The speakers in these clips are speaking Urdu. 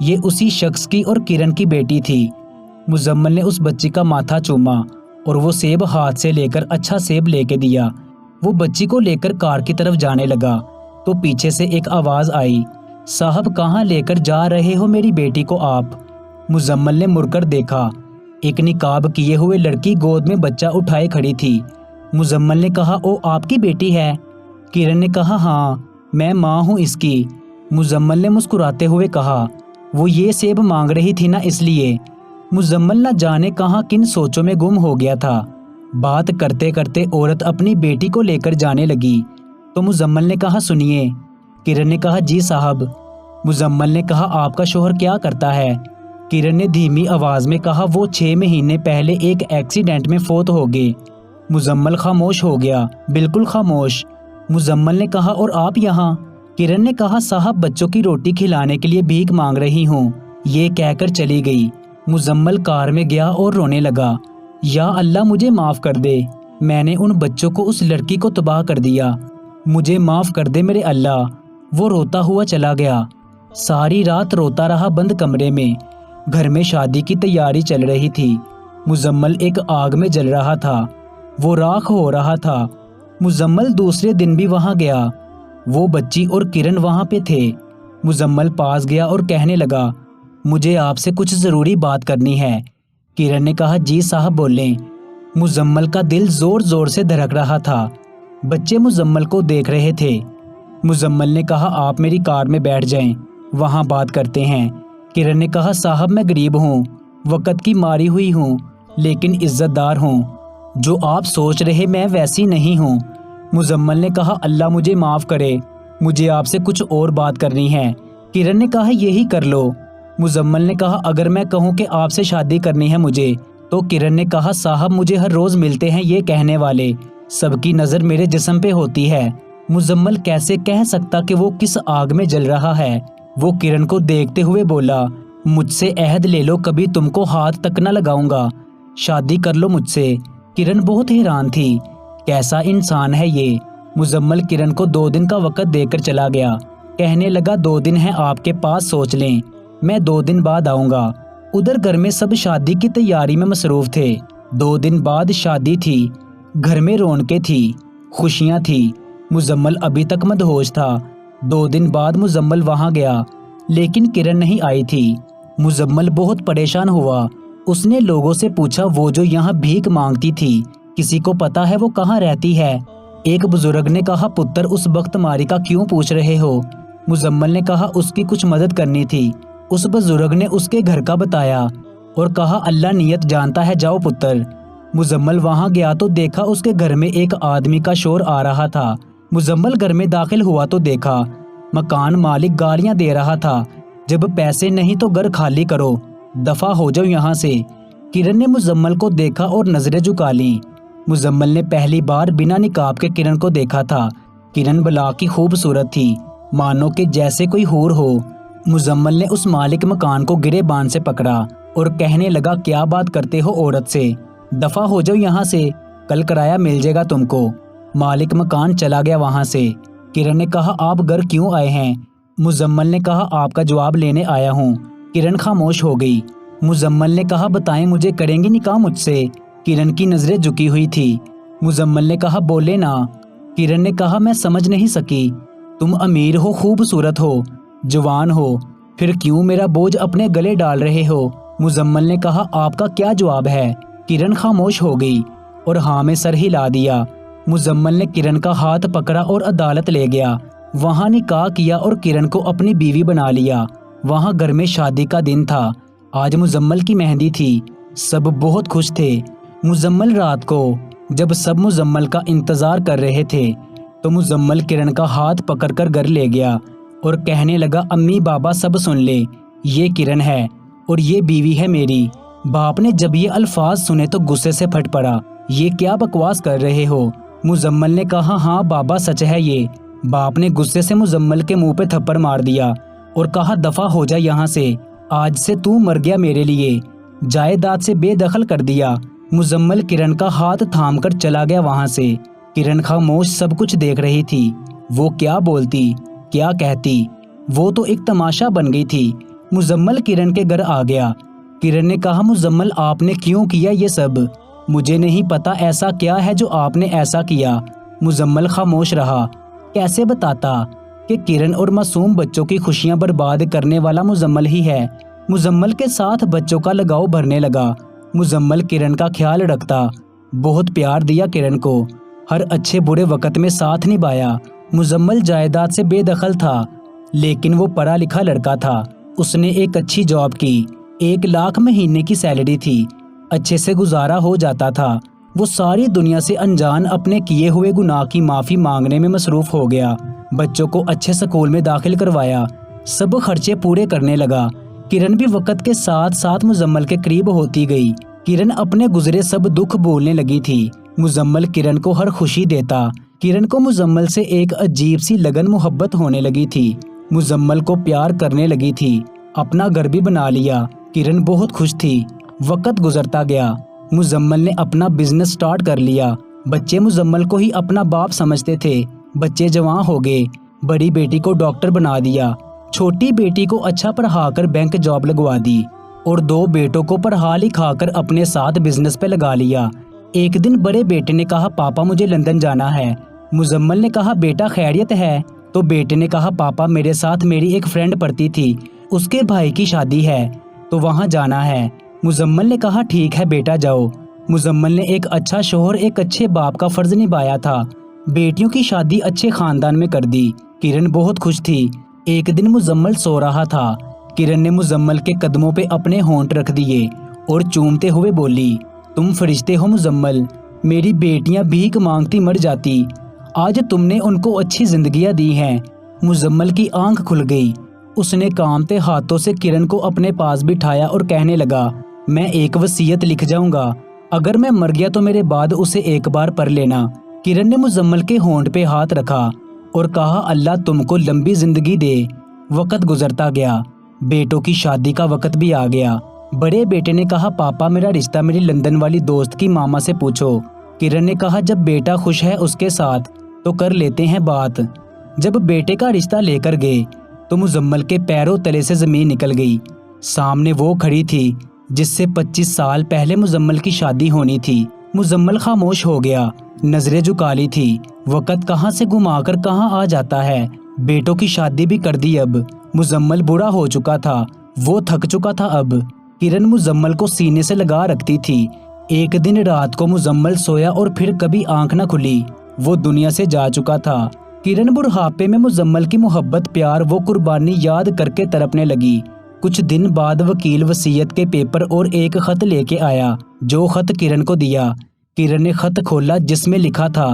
یہ اسی شخص کی اور کرن کی بیٹی تھی۔ مزمل نے اس بچی کا ماتھا چوما اور وہ سیب ہاتھ سے لے کر اچھا سیب لے کے دیا۔ وہ بچی کو لے کر کار کی طرف جانے لگا تو پیچھے سے ایک آواز آئی، صاحب کہاں لے کر جا رہے ہو میری بیٹی کو آپ؟ مزمل نے مڑ کر دیکھا، ایک نقاب کیے ہوئے لڑکی گود میں بچہ اٹھائے کھڑی تھی۔ مزمل نے کہا، او آپ کی بیٹی ہے؟ کرن نے کہا، ہاں میں ماں ہوں اس کی۔ مزمل نے مسکراتے ہوئے کہا، وہ یہ سیب مانگ رہی تھی نا اس لیے۔ مزمل نہ جانے کہاں کن سوچوں میں گم ہو گیا تھا۔ بات کرتے کرتے عورت اپنی بیٹی کو لے کر جانے لگی تو مزمل نے کہا، سنیے۔ کرن نے کہا، جی صاحب۔ مزمل نے کہا، آپ کا شوہر کیا کرتا ہے؟ کرن نے دھیمی آواز میں کہا، وہ 6 مہینے پہلے ایک ایکسیڈنٹ میں فوت ہو گئے۔ مزمل خاموش ہو گیا، بالکل خاموش۔ مزمل نے کہا، اور آپ یہاں؟ کرن نے کہا، صاحب بچوں کی روٹی کھلانے کے لیے بھیک مانگ رہی ہوں، یہ کہہ کر چلی گئی۔ مزمل کار میں گیا اور رونے لگا، یا اللہ مجھے معاف کر دے، میں نے ان بچوں کو اس لڑکی کو تباہ کر دیا، مجھے معاف کر دے میرے اللہ۔ وہ روتا ہوا چلا گیا۔ ساری رات روتا رہا بند کمرے میں۔ گھر میں شادی کی تیاری چل رہی تھی۔ مزمل ایک آگ میں جل رہا تھا، وہ راکھ ہو رہا تھا۔ مزمل دوسرے دن بھی وہاں گیا، وہ بچی اور کرن وہاں پہ تھے۔ مزمل پاس گیا اور کہنے لگا، مجھے آپ سے کچھ ضروری بات کرنی ہے۔ کرن نے کہا، جی صاحب بولیں۔ مزمل کا دل زور زور سے دھڑک رہا تھا۔ بچے مزمل کو دیکھ رہے تھے۔ مزمل نے کہا، آپ میری کار میں بیٹھ جائیں، وہاں بات کرتے ہیں۔ کرن نے کہا، صاحب میں غریب ہوں، وقت کی ماری ہوئی ہوں، لیکن عزت دار ہوں، جو آپ سوچ رہے میں ویسی نہیں ہوں۔ مزمل نے کہا، اللہ مجھے معاف کرے، مجھے آپ سے کچھ اور بات کرنی ہے۔ کرن نے کہا، یہی کر لو۔ مزمل نے کہا، اگر میں کہوں کہ آپ سے شادی کرنی ہے مجھے، تو کرن نے کہا، صاحب مجھے ہر روز ملتے ہیں یہ کہنے والے، سب کی نظر میرے جسم پہ ہوتی ہے۔ مزمل کیسے کہہ سکتا کہ وہ کس آگ میں جل رہا ہے؟ وہ کرن کو دیکھتے ہوئے بولا، مجھ سے عہد لے لو کبھی تم کو ہاتھ تک نہ لگاؤں گا، شادی کر لو مجھ سے۔ کرن بہت حیران تھی، کیسا انسان ہے یہ؟ مزمل کرن کو 2 دن کا وقت دے کر چلا گیا، کہنے لگا، 2 دن ہیں آپ کے پاس، سوچ لیں، میں 2 دن بعد آؤں گا۔ ادھر گھر میں سب شادی کی تیاری میں مصروف تھے۔ 2 دن بعد شادی تھی، گھر میں رونقیں تھی، خوشیاں تھی۔ مزمل ابھی تک مدہوش تھا۔ 2 دن بعد مزمل وہاں گیا، لیکن کرن نہیں آئی تھی۔ مزمل بہت پریشان ہوا۔ اس نے لوگوں سے پوچھا، وہ جو یہاں بھیک مانگتی تھی، کسی کو پتا ہے وہ کہاں رہتی ہے؟ ایک بزرگ نے کہا، پتر اس بخت ماری کا کیوں پوچھ رہے ہو؟ مزمل نے کہا، اس کی کچھ مدد کرنی تھی۔ اس بزرگ نے اس کے گھر کا بتایا اور کہا، اللہ نیت جانتا ہے، جاؤ پتر۔ مزمل وہاں گیا تو دیکھا اس کے گھر میں ایک آدمی کا شور آ رہا تھا۔ مزمل گھر میں داخل ہوا تو دیکھا مکان مالک گالیاں دے رہا تھا، جب پیسے نہیں تو گھر خالی کرو، دفع ہو جاؤ یہاں سے۔ کرن نے مزمل کو دیکھا اور نظریں جھکا لیں۔ مزمل نے پہلی بار بنا نقاب کے کرن کو دیکھا تھا۔ کرن بلا کی خوبصورت تھی، مانو کہ جیسے کوئی حور ہو۔ مزمل نے اس مالک مکان کو گرے بان سے پکڑا اور کہنے لگا، کیا بات کرتے ہو عورت سے، دفع ہو جاؤ یہاں سے، کل کرایہ مل جائے گا تم کو۔ مالک مکان چلا گیا وہاں سے۔ کرن نے کہا، آپ گھر کیوں آئے ہیں؟ مزمل نے کہا، آپ کا جواب لینے آیا ہوں۔ کرن خاموش ہو گئی۔ مزمل نے کہا، بتائیں مجھے کریں گی نکاح مجھ سے؟ کرن کی نظریں جھکی ہوئی تھی۔ مزمل نے کہا، بولے نا۔ کرن نے کہا، میں سمجھ نہیں سکی، تم امیر ہو، خوبصورت ہو، جوان ہو، پھر کیوں میرا بوجھ اپنے گلے ڈال رہے ہو؟ مزمل نے کہا، آپ کا کیا جواب ہے؟ کرن خاموش ہو گئی اور ہاں میں سر ہلا دیا۔ مزمل نے کرن کا ہاتھ پکڑا اور عدالت لے گیا، وہاں نکاح کیا اور کرن کو اپنی بیوی بنا لیا۔ وہاں گھر میں شادی کا دن تھا، آج مزمل کی مہندی تھی، سب بہت خوش تھے۔ مزمل رات کو جب سب مزمل کا انتظار کر رہے تھے تو مزمل کرن کا ہاتھ پکڑ کر گھر لے گیا اور کہنے لگا، امی بابا سب سن لے، یہ کرن ہے اور یہ بیوی ہے میری۔ باپ نے جب یہ الفاظ سنے تو غصے سے پھٹ پڑا، یہ کیا بکواس کر رہے ہو؟ مزمل نے کہا، ہاں بابا سچ ہے یہ۔ باپ نے غصے سے مزمل کے منہ پہ تھپڑ مار دیا اور کہا، دفع ہو جا یہاں سے، آج سے تو مر گیا میرے لیے، جائیداد سے بے دخل کر دیا۔ مزمل کرن کا ہاتھ تھام کر چلا گیا وہاں سے۔ کرن خاموش سب کچھ دیکھ رہی تھی، وہ کیا بولتی، کیا کہتی، وہ تو ایک تماشا بن گئی تھی۔ مزمل کرن کے گھر آ گیا۔ کرن نے کہا مزمل آپ نے کیوں کیا یہ سب؟ مجھے نہیں پتا ایسا کیا ہے جو آپ نے ایسا کیا۔ مزمل خاموش رہا۔ کیسے بتاتا کہ کرن اور معصوم بچوں کی خوشیاں برباد کرنے والا مزمل ہی ہے۔ مزمل کے ساتھ بچوں کا لگاؤ بھرنے لگا۔ مزمل کرن کا خیال رکھتا، بہت پیار دیا کرن کو، ہر اچھے برے وقت میں ساتھ نبھایا۔ مزمل جائیداد سے بے دخل تھا، لیکن وہ پڑھا لکھا لڑکا تھا۔ اس نے ایک اچھی جاب کی، 1 لاکھ مہینے کی سیلری تھی، اچھے سے گزارا ہو جاتا تھا۔ وہ ساری دنیا سے انجان اپنے کیے ہوئے گناہ کی معافی مانگنے میں مصروف ہو گیا۔ بچوں کو اچھے سکول میں داخل کروایا، سب خرچے پورے کرنے لگا۔ کرن بھی وقت کے ساتھ ساتھ مزمل کے قریب ہوتی گئی۔ کرن اپنے گزرے سب دکھ بولنے لگی تھی۔ مزمل کرن کو ہر خوشی دیتا۔ کرن کو مزمل سے ایک عجیب سی لگن محبت ہونے لگی تھی۔ مزمل کو پیار کرنے لگی تھی۔ اپنا گھر بھی بنا لیا۔ کرن بہت خوش تھی۔ وقت گزرتا گیا۔ مزمل نے اپنا بزنس سٹارٹ کر لیا۔ بچے مزمل کو ہی اپنا باپ سمجھتے تھے۔ بچے جوان ہو گئے۔ بڑی بیٹی کو ڈاکٹر بنا دیا، چھوٹی بیٹی کو اچھا پڑھا کر بینک جاب لگوا دی، اور 2 بیٹوں کو پڑھا لکھا کر اپنے ساتھ بزنس پہ لگا لیا۔ ایک دن بڑے بیٹے نے کہا پاپا مجھے لندن جانا ہے۔ مزمل نے کہا بیٹا خیریت ہے؟ تو بیٹے نے کہا پاپا میرے ساتھ میری ایک فرینڈ پڑھتی تھی، اس کے بھائی کی شادی ہے تو وہاں جانا ہے۔ مزمل نے کہا ٹھیک ہے بیٹا جاؤ۔ مزمل نے ایک اچھا شوہر، ایک اچھے باپ کا فرض نبھایا تھا۔ بیٹیوں کی شادی اچھے خاندان میں کر دی۔ کرن بہت خوش تھی۔ ایک دن مزمل سو رہا تھا۔ کرن نے مزمل کے قدموں پہ اپنے ہونٹ رکھ دیے اور چومتے ہوئے بولی تم فرشتے ہو مزمل، میری بیٹیاں بھیک مانگتی مر جاتی، آج تم نے ان کو اچھی زندگیاں دی ہیں۔ مزمل کی آنکھ کھل گئی۔ اس نے کانپتے ہاتھوں سے کرن کو اپنے پاس بٹھایا اور کہنے لگا میں ایک وصیت لکھ جاؤں گا، اگر میں مر گیا تو میرے بعد اسے ایک بار پڑھ لینا۔ کرن نے مزمل کے ہونٹ پہ ہاتھ رکھا اور کہا اللہ تم کو لمبی زندگی دے۔ وقت گزرتا گیا۔ بیٹوں کی شادی کا وقت بھی آ گیا۔ بڑے بیٹے نے کہا پاپا میرا رشتہ میری لندن والی دوست کی ماما سے پوچھو۔ کرن نے کہا جب بیٹا خوش ہے اس کے ساتھ تو کر لیتے ہیں بات۔ جب بیٹے کا رشتہ لے کر گئے تو مزمل کے پیروں تلے سے زمین نکل گئی۔ سامنے وہ کھڑی تھی جس سے 25 سال پہلے مزمل کی شادی ہونی تھی۔ مزمل خاموش ہو گیا، نظریں جھکا لی تھی۔ وقت کہاں سے گھما کر کہاں آ جاتا ہے۔ بیٹوں کی شادی بھی کر دی۔ اب مزمل بوڑھا ہو چکا تھا، وہ تھک چکا تھا۔ اب کرن مزمل کو سینے سے لگا رکھتی تھی۔ ایک دن رات کو مزمل سویا اور پھر کبھی آنکھ نہ کھلی، وہ دنیا سے جا چکا تھا۔ کرن بڑھاپے میں مزمل کی محبت، پیار، وہ قربانی یاد کر کے تڑپنے لگی۔ کچھ دن بعد وکیل وصیت کے پیپر اور ایک خط لے کے آیا، جو خط کرن کو دیا۔ کرن نے خط کھولا جس میں لکھا تھا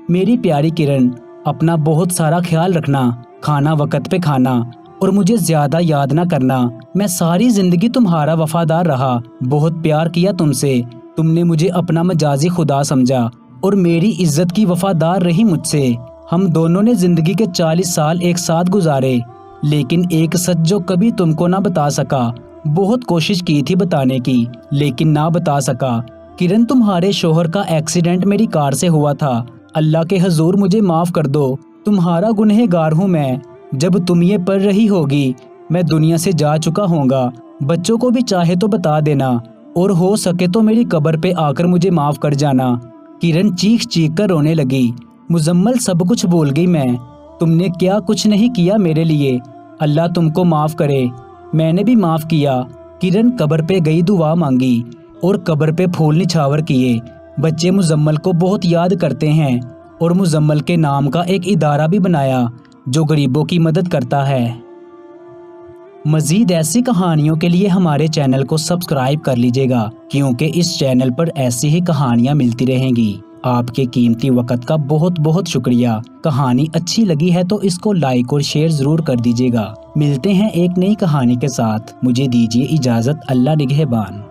میری پیاری کرن، اپنا بہت سارا خیال رکھنا، کھانا وقت پہ کھانا اور مجھے زیادہ یاد نہ کرنا۔ میں ساری زندگی تمہارا وفادار رہا، بہت پیار کیا تم سے، تم نے مجھے اپنا مجازی خدا سمجھا اور میری عزت کی وفادار رہی مجھ سے۔ ہم دونوں نے زندگی کے 40 سال ایک ساتھ گزارے، لیکن ایک سچ جو کبھی تم کو نہ بتا سکا، بہت کوشش کی تھی بتانے کی لیکن نہ بتا سکا۔ کرن تمہارے شوہر کا ایکسیڈنٹ میری کار سے ہوا تھا، اللہ کے حضور مجھے معاف کر دو، تمہارا گنہگار ہوں میں۔ جب تم یہ پڑھ رہی ہوگی میں دنیا سے جا چکا ہوں گا، بچوں کو بھی چاہے تو بتا دینا، اور ہو سکے تو میری قبر پہ آ کر مجھے معاف کر جانا۔ کرن چیخ چیخ کر رونے لگی، مزمل سب کچھ بھول گئی میں، تم نے کیا کچھ نہیں کیا میرے لیے، اللہ تم کو معاف کرے۔ میں نے بھی معاف کیا۔ کرن قبر پہ گئی، دعا مانگی اور قبر پہ پھول نچھاور کیے۔ بچے مزمل کو بہت یاد کرتے ہیں اور مزمل کے نام کا ایک ادارہ بھی بنایا جو غریبوں کی مدد کرتا ہے۔ مزید ایسی کہانیوں کے لیے ہمارے چینل کو سبسکرائب کر لیجیے گا، کیونکہ اس چینل پر ایسی ہی کہانیاں ملتی رہیں گی۔ آپ کے قیمتی وقت کا بہت بہت شکریہ۔ کہانی اچھی لگی ہے تو اس کو لائک اور شیئر ضرور کر دیجیے گا۔ ملتے ہیں ایک نئی کہانی کے ساتھ، مجھے دیجیے اجازت، اللہ نگہبان۔